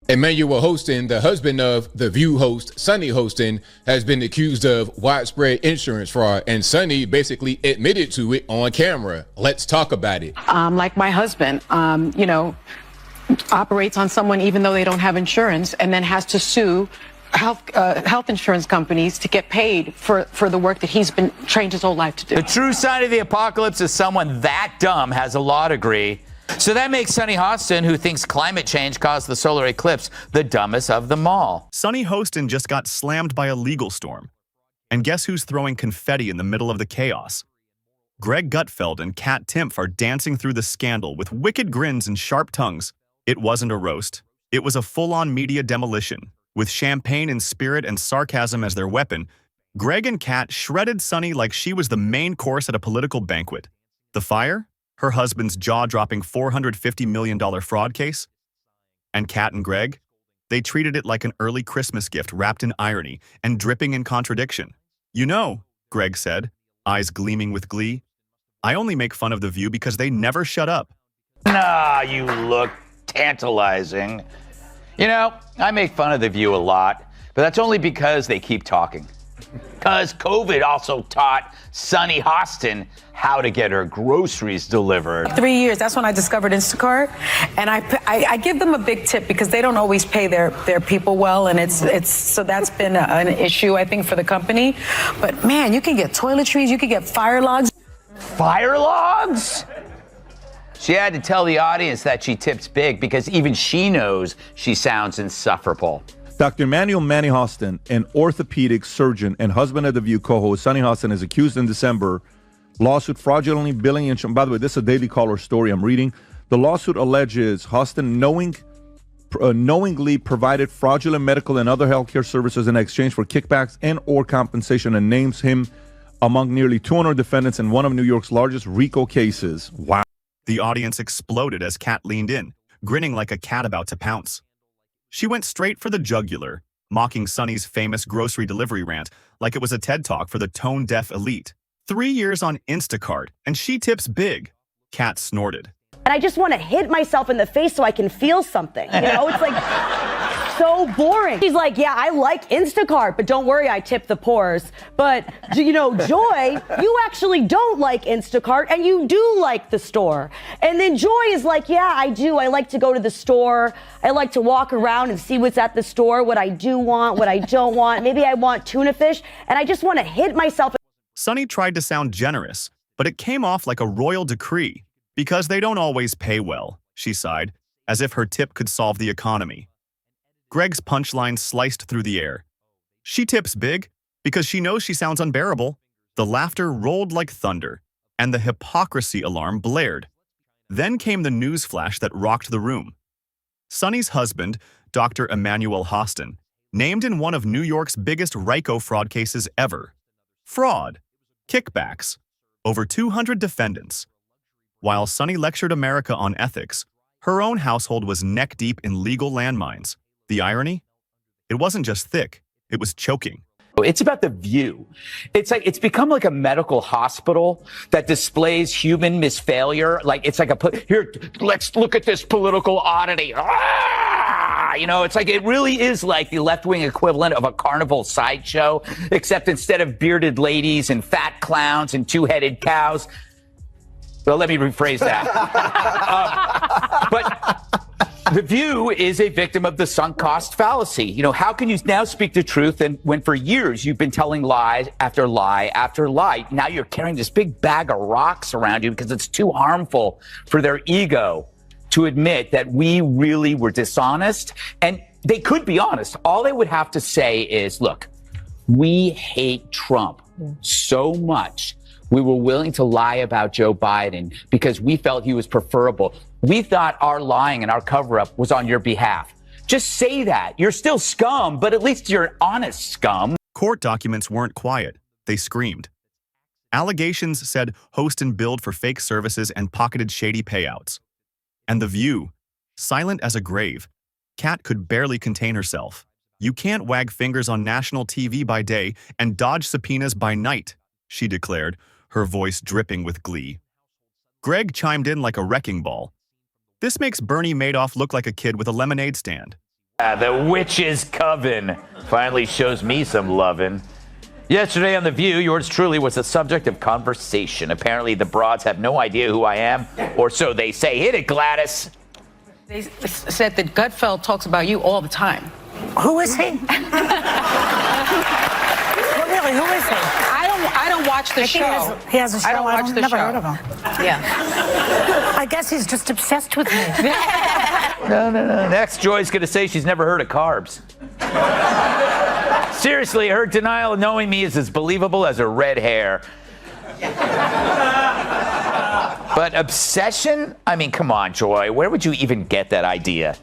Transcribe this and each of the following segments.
Emmanuel Hostin, the husband of The View host Sunny Hostin, has been accused of widespread insurance fraud, and Sunny basically admitted to it on camera. Let's talk about it. Like my husband, operates on someone even though they don't have insurance, and then has to sue health insurance companies to get paid for the work that he's been trained his whole life to do. The true sign of the apocalypse is someone that dumb has a law degree. So that makes Sunny Hostin, who thinks climate change caused the solar eclipse, the dumbest of them all. Sunny Hostin just got slammed by a legal storm. And guess who's throwing confetti in the middle of the chaos? Gutfeld and Kat Timpf are dancing through the scandal with wicked grins and sharp tongues. It wasn't a roast. It was a full-on media demolition. With champagne and spirit and sarcasm as their weapon, Greg and Kat shredded Sunny like she was the main course at a political banquet. The fire? Her husband's jaw-dropping $450 million fraud case? And Kat and Greg? They treated it like an early Christmas gift wrapped in irony and dripping in contradiction. You know, Greg said, eyes gleaming with glee, I only make fun of The View because they never shut up. Nah, you look tantalizing. You know, I make fun of The View a lot, but that's only because they keep talking. Because COVID also taught Sunny Hostin how to get her groceries delivered. 3 years, that's when I discovered Instacart, and I give them a big tip because they don't always pay their people well, and it's so that's been an issue, I think, for the company. But man, you can get toiletries, you can get fire logs. Fire logs? She had to tell the audience that she tips big because even she knows she sounds insufferable. Dr. Emmanuel Hostin, an orthopedic surgeon and husband of The View co-host Sunny Hostin, is accused in December lawsuit fraudulently billing insurance. By the way, this is a Daily Caller story I'm reading. The lawsuit alleges Hostin knowingly provided fraudulent medical and other healthcare services in exchange for kickbacks and or compensation, and names him among nearly 200 defendants in one of New York's largest RICO cases. Wow. The audience exploded as Kat leaned in, grinning like a cat about to pounce. She went straight for the jugular, mocking Sunny's famous grocery delivery rant like it was a TED Talk for the tone-deaf elite. 3 years on Instacart, and she tips big. Kat snorted. And I just want to hit myself in the face so I can feel something. You know, it's like so boring. She's like, yeah, I like Instacart, but don't worry, I tip the poors. But, you know, Joy, you actually don't like Instacart, and you do like the store. And then Joy is like, yeah, I do. I like to go to the store. I like to walk around and see what's at the store, what I do want, what I don't want. Maybe I want tuna fish, and I just want to hit myself. Sunny tried to sound generous, but it came off like a royal decree. Because they don't always pay well, she sighed, as if her tip could solve the economy. Greg's punchline sliced through the air. She tips big because she knows she sounds unbearable. The laughter rolled like thunder, and the hypocrisy alarm blared. Then came the news flash that rocked the room. Sunny's husband, Dr. Emmanuel Hostin, named in one of New York's biggest RICO fraud cases ever. Fraud, kickbacks, over 200 defendants. While Sunny lectured America on ethics, her own household was neck-deep in legal landmines. The irony? It wasn't just thick, it was choking. It's about The View. It's become like a medical hospital that displays human misfailure. Like it's like here, let's look at this political oddity. You know, it's like it really is like the left-wing equivalent of a carnival sideshow, except instead of bearded ladies and fat clowns and two-headed cows. Well, let me rephrase that. But The View is a victim of the sunk cost fallacy. You know, how can you now speak the truth when for years you've been telling lie after lie after lie? Now you're carrying this big bag of rocks around you because it's too harmful for their ego to admit that we really were dishonest. And they could be honest. All they would have to say is, look, we hate Trump so much. We were willing to lie about Joe Biden because we felt he was preferable. We thought our lying and our cover-up was on your behalf. Just say that. You're still scum, but at least you're an honest scum. Court documents weren't quiet. They screamed. Allegations said Hostin billed for fake services and pocketed shady payouts. And The View, silent as a grave, Kat could barely contain herself. You can't wag fingers on national TV by day and dodge subpoenas by night, she declared, her voice dripping with glee. Greg chimed in like a wrecking ball. This makes Bernie Madoff look like a kid with a lemonade stand. The witch's coven finally shows me some lovin'. Yesterday on The View, yours truly was the subject of conversation. Apparently, the broads have no idea who I am, or so they say. Hit it, Gladys. They said that Gutfeld talks about you all the time. Who is he? Well, really, who is he? I don't watch the show. He has a show. I don't watch the never show. heard of him. Yeah. I guess he's just obsessed with me. No. Next, Joy's going to say she's never heard of carbs. Seriously, her denial of knowing me is as believable as her red hair. But obsession? I mean, come on, Joy. Where would you even get that idea?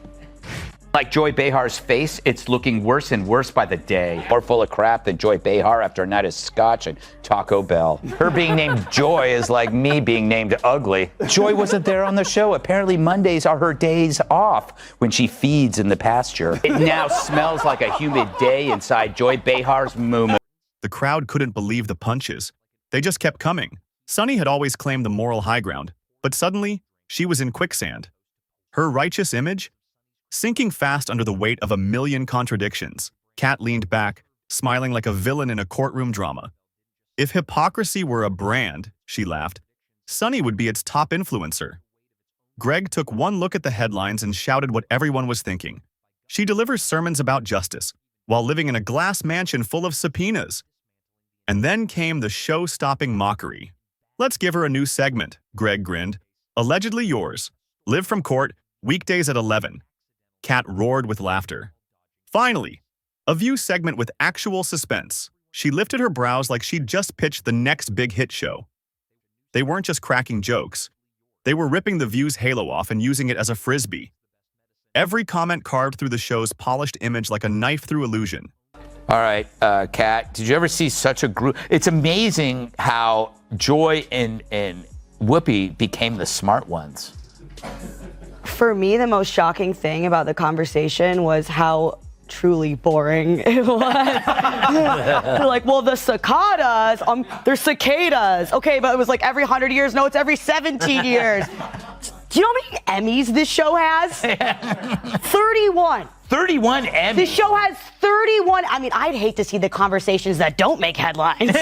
Like Joy Behar's face, it's looking worse and worse by the day. More full of crap than Joy Behar after a night of scotch and Taco Bell. Her being named Joy is like me being named ugly. Joy wasn't there on the show. Apparently Mondays are her days off when she feeds in the pasture. It now smells like a humid day inside Joy Behar's moo-moo. The crowd couldn't believe the punches. They just kept coming. Sunny had always claimed the moral high ground, but suddenly, she was in quicksand. Her righteous image? Sinking fast under the weight of a million contradictions. Kat leaned back, smiling like a villain in a courtroom drama. If hypocrisy were a brand, she laughed, Sunny would be its top influencer. Greg took one look at the headlines and shouted what everyone was thinking. She delivers sermons about justice, while living in a glass mansion full of subpoenas. And then came the show-stopping mockery. Let's give her a new segment, Greg grinned. Allegedly yours. Live from court, weekdays at 11. Kat roared with laughter. Finally, a View segment with actual suspense. She lifted her brows like she'd just pitched the next big hit show. They weren't just cracking jokes. They were ripping the View's halo off and using it as a frisbee. Every comment carved through the show's polished image like a knife through illusion. All right, Kat, did you ever see such a group? It's amazing how Joy and Whoopi became the smart ones. For me, the most shocking thing about the conversation was how truly boring it was. They're like, well, the cicadas, they're cicadas. Okay, but it was like every 100 years. No, it's every 17 years. Do you know how many Emmys this show has? 31. 31 Emmys. This show has 31. I mean, I'd hate to see the conversations that don't make headlines.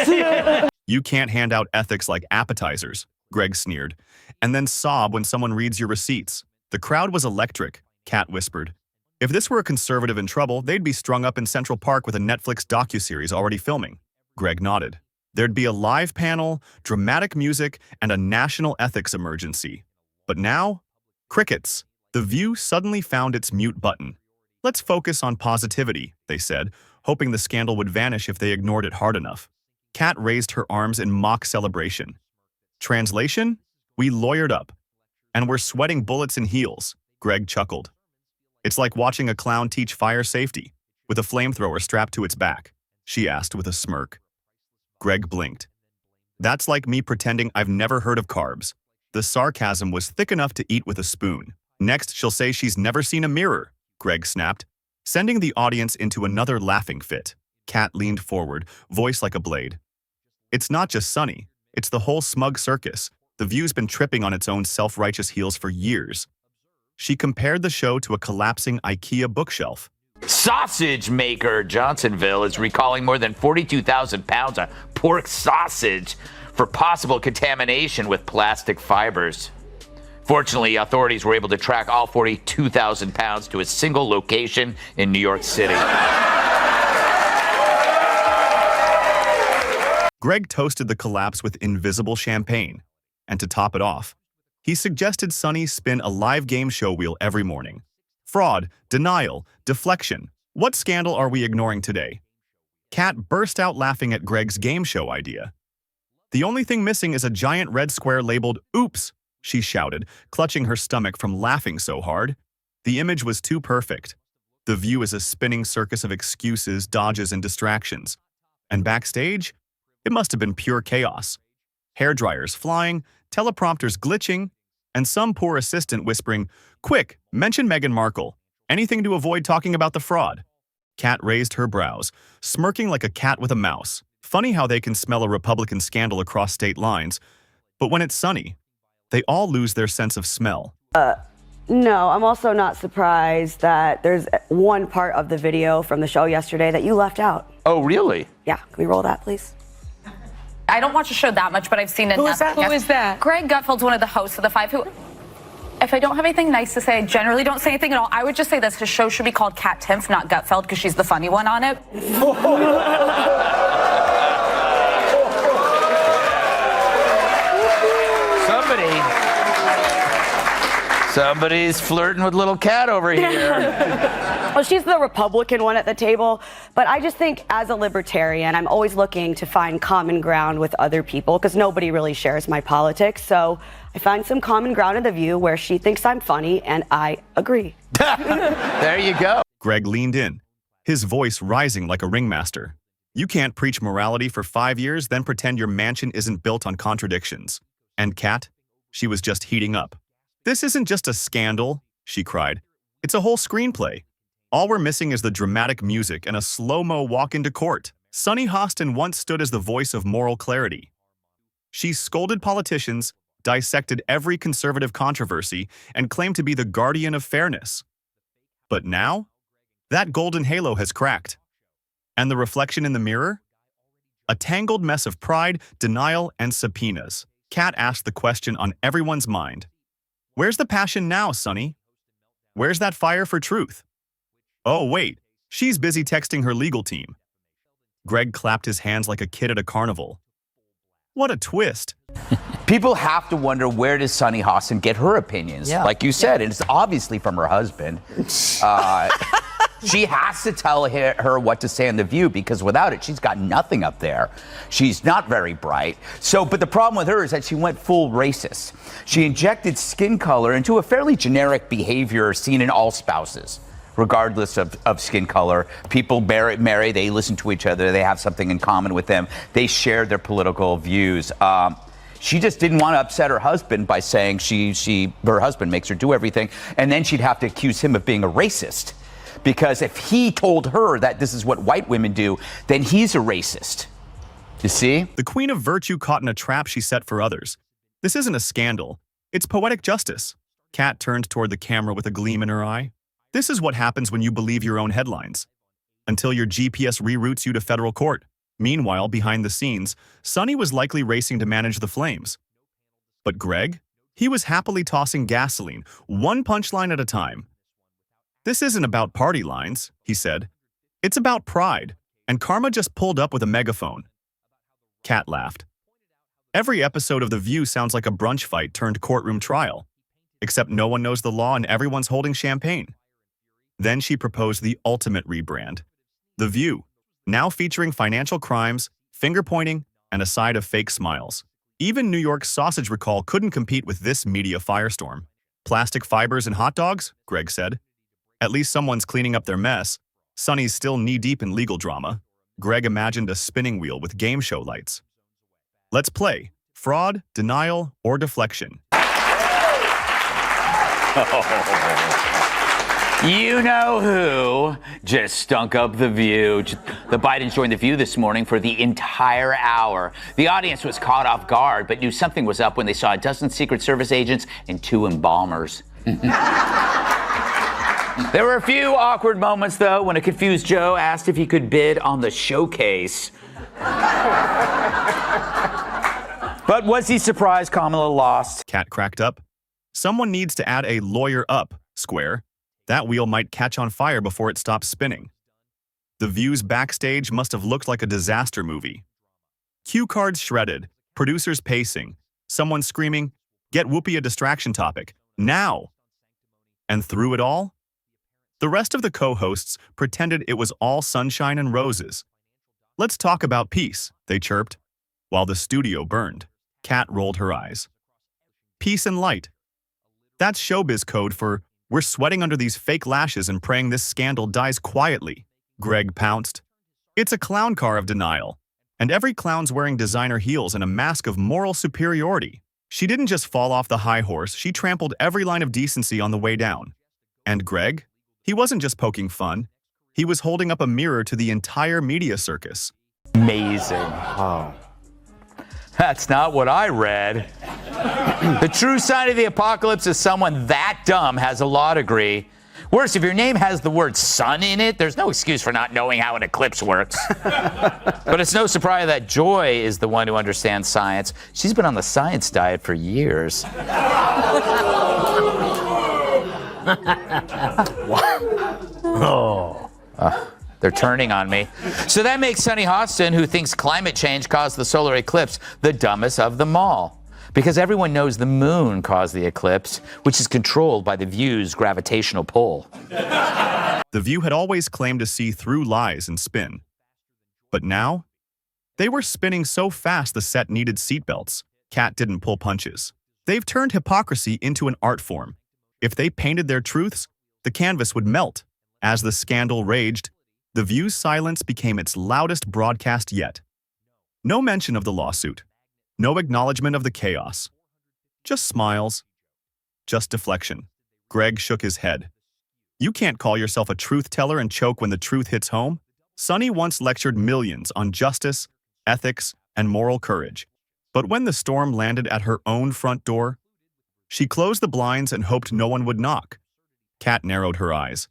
You can't hand out ethics like appetizers, Greg sneered, and then sob when someone reads your receipts. The crowd was electric, Kat whispered. If this were a conservative in trouble, they'd be strung up in Central Park with a Netflix docuseries already filming. Greg nodded. There'd be a live panel, dramatic music, and a national ethics emergency. But now, crickets. The View suddenly found its mute button. Let's focus on positivity, they said, hoping the scandal would vanish if they ignored it hard enough. Kat raised her arms in mock celebration. Translation? We lawyered up. And we're sweating bullets in heels, Greg chuckled. It's like watching a clown teach fire safety, with a flamethrower strapped to its back, she asked with a smirk. Greg blinked. That's like me pretending I've never heard of carbs. The sarcasm was thick enough to eat with a spoon. Next, she'll say she's never seen a mirror, Greg snapped, sending the audience into another laughing fit. Kat leaned forward, voice like a blade. It's not just Sunny, it's the whole smug circus. The View's been tripping on its own self-righteous heels for years. She compared the show to a collapsing IKEA bookshelf. Sausage maker Johnsonville is recalling more than 42,000 pounds of pork sausage for possible contamination with plastic fibers. Fortunately, authorities were able to track all 42,000 pounds to a single location in New York City. Greg toasted the collapse with invisible champagne. And to top it off, he suggested Sunny spin a live game show wheel every morning. Fraud, denial, deflection. What scandal are we ignoring today? Kat burst out laughing at Greg's game show idea. The only thing missing is a giant red square labeled "Oops," she shouted, clutching her stomach from laughing so hard. The image was too perfect. The View is a spinning circus of excuses, dodges, and distractions. And backstage, it must have been pure chaos. Hairdryers flying, teleprompters glitching, and some poor assistant whispering, "Quick, mention Meghan Markle. Anything to avoid talking about the fraud." Kat raised her brows, smirking like a cat with a mouse. Funny how they can smell a Republican scandal across state lines, but when it's Sunny, they all lose their sense of smell. No, I'm also not surprised that there's one part of the video from the show yesterday that you left out. Oh, really? Yeah, can we roll that, please? I don't watch the show that much, but I've seen enough. Who is that? Greg Gutfeld's one of the hosts of The Five, who, if I don't have anything nice to say, I generally don't say anything at all. I would just say this, his show should be called Kat Timpf, not Gutfeld, because she's the funny one on it. Somebody's flirting with little Kat over here. Well, she's the Republican one at the table, but I just think as a libertarian, I'm always looking to find common ground with other people because nobody really shares my politics. So I find some common ground in The View where she thinks I'm funny and I agree. There you go. Greg leaned in, his voice rising like a ringmaster. You can't preach morality for 5 years, then pretend your mansion isn't built on contradictions. And Kat, she was just heating up. This isn't just a scandal, she cried. It's a whole screenplay. All we're missing is the dramatic music and a slow-mo walk into court. Sunny Hostin once stood as the voice of moral clarity. She scolded politicians, dissected every conservative controversy, and claimed to be the guardian of fairness. But now, that golden halo has cracked. And the reflection in the mirror? A tangled mess of pride, denial, and subpoenas. Kat asked the question on everyone's mind. Where's the passion now, Sunny? Where's that fire for truth? Oh, wait, she's busy texting her legal team. Greg clapped his hands like a kid at a carnival. What a twist. People have to wonder, where does Sunny Hostin get her opinions? Yeah. Like you said, and it's obviously from her husband. She has to tell her what to say on The View, because without it, she's got nothing up there. She's not very bright. But the problem with her is that she went full racist. She injected skin color into a fairly generic behavior seen in all spouses, regardless of skin color. People marry, they listen to each other, they have something in common with them, they share their political views. She just didn't want to upset her husband by saying her husband makes her do everything, and then she'd have to accuse him of being a racist. Because if he told her that this is what white women do, then he's a racist. You see? The queen of virtue caught in a trap she set for others. This isn't a scandal. It's poetic justice. Kat turned toward the camera with a gleam in her eye. This is what happens when you believe your own headlines. Until your GPS reroutes you to federal court. Meanwhile, behind the scenes, Sunny was likely racing to manage the flames. But Greg? He was happily tossing gasoline, one punchline at a time. This isn't about party lines, he said. It's about pride, and karma just pulled up with a megaphone. Kat laughed. Every episode of The View sounds like a brunch fight turned courtroom trial, except no one knows the law and everyone's holding champagne. Then she proposed the ultimate rebrand. The View, now featuring financial crimes, finger-pointing, and a side of fake smiles. Even New York's sausage recall couldn't compete with this media firestorm. Plastic fibers and hot dogs, Greg said. At least someone's cleaning up their mess. Sunny's still knee-deep in legal drama. Greg imagined a spinning wheel with game show lights. Let's play. Fraud, denial, or deflection. You know who just stunk up The View. The Bidens joined The View this morning for the entire hour. The audience was caught off guard, but knew something was up when they saw a dozen Secret Service agents and 2 embalmers. There were a few awkward moments, though, when a confused Joe asked if he could bid on the showcase. But was he surprised Kamala lost? Kat cracked up. Someone needs to add a lawyer up square. That wheel might catch on fire before it stops spinning. The View's backstage must have looked like a disaster movie. Cue cards shredded, producers pacing, someone screaming, "Get Whoopi a distraction topic, now!" And through it all, the rest of the co-hosts pretended it was all sunshine and roses. Let's talk about peace, they chirped. While the studio burned, Kat rolled her eyes. Peace and light. That's showbiz code for, we're sweating under these fake lashes and praying this scandal dies quietly. Greg pounced. It's a clown car of denial. And every clown's wearing designer heels and a mask of moral superiority. She didn't just fall off the high horse, she trampled every line of decency on the way down. And Greg? He wasn't just poking fun. He was holding up a mirror to the entire media circus. Amazing. Oh. That's not what I read. The true sign of the apocalypse is someone that dumb has a law degree. Worse, if your name has the word sun in it, there's no excuse for not knowing how an eclipse works. But it's no surprise that Joy is the one who understands science. She's been on the science diet for years. They're turning on me. So that makes Sunny Hostin, who thinks climate change caused the solar eclipse, the dumbest of them all. Because everyone knows the moon caused the eclipse, which is controlled by The View's gravitational pull. The View had always claimed to see through lies and spin. But now, they were spinning so fast the set needed seatbelts. Kat didn't pull punches. They've turned hypocrisy into an art form. If they painted their truths, the canvas would melt. As the scandal raged, The View's silence became its loudest broadcast yet. No mention of the lawsuit. No acknowledgement of the chaos. Just smiles. Just deflection. Greg shook his head. You can't call yourself a truth teller and choke when the truth hits home. Sunny once lectured millions on justice, ethics, and moral courage. But when the storm landed at her own front door, she closed the blinds and hoped no one would knock. Kat narrowed her eyes.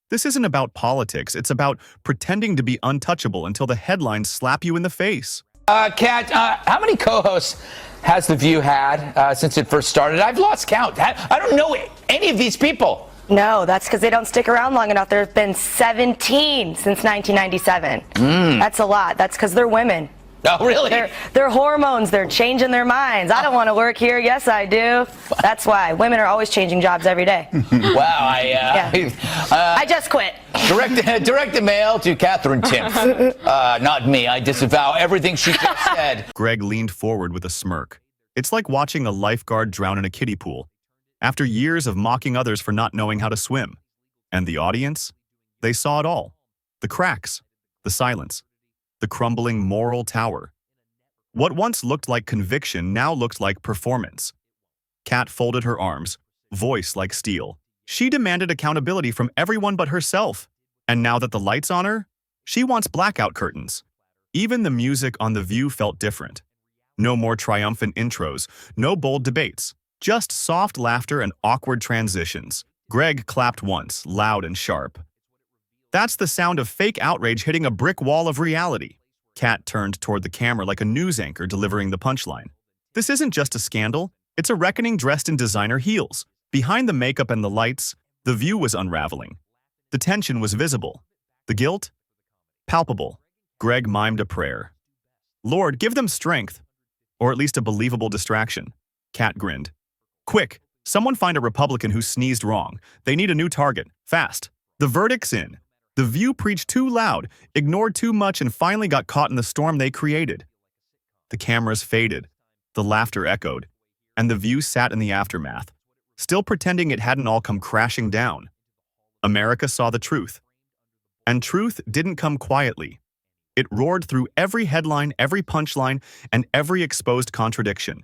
This isn't about politics. It's about pretending to be untouchable until the headlines slap you in the face. Kat, how many co-hosts has The View had since it first started? I've lost count. I don't know any of these people. No, that's because they don't stick around long enough. There have been 17 since 1997. That's a lot. That's because they're women. Oh, really? They're hormones. They're changing their minds. I don't want to work here. Yes, I do. That's why. Women are always changing jobs every day. Wow, I just quit. Direct mail to Catherine Timpf. Not me. I disavow everything she just said. Greg leaned forward with a smirk. It's like watching a lifeguard drown in a kiddie pool. After years of mocking others for not knowing how to swim. And the audience? They saw it all. The cracks. The silence. The crumbling moral tower. What once looked like conviction now looked like performance. Kat folded her arms, voice like steel. She demanded accountability from everyone but herself. And now that the light's on her, she wants blackout curtains. Even the music on The View felt different. No more triumphant intros, no bold debates, just soft laughter and awkward transitions. Greg clapped once, loud and sharp. That's the sound of fake outrage hitting a brick wall of reality. Kat turned toward the camera like a news anchor delivering the punchline. This isn't just a scandal, it's a reckoning dressed in designer heels. Behind the makeup and the lights, The View was unraveling. The tension was visible. The guilt? Palpable. Greg mimed a prayer. Lord, give them strength. Or at least a believable distraction. Kat grinned. Quick, someone find a Republican who sneezed wrong. They need a new target. Fast. The verdict's in. The View preached too loud, ignored too much, and finally got caught in the storm they created. The cameras faded. The laughter echoed. And The View sat in the aftermath, still pretending it hadn't all come crashing down. America saw the truth. And truth didn't come quietly. It roared through every headline, every punchline, and every exposed contradiction.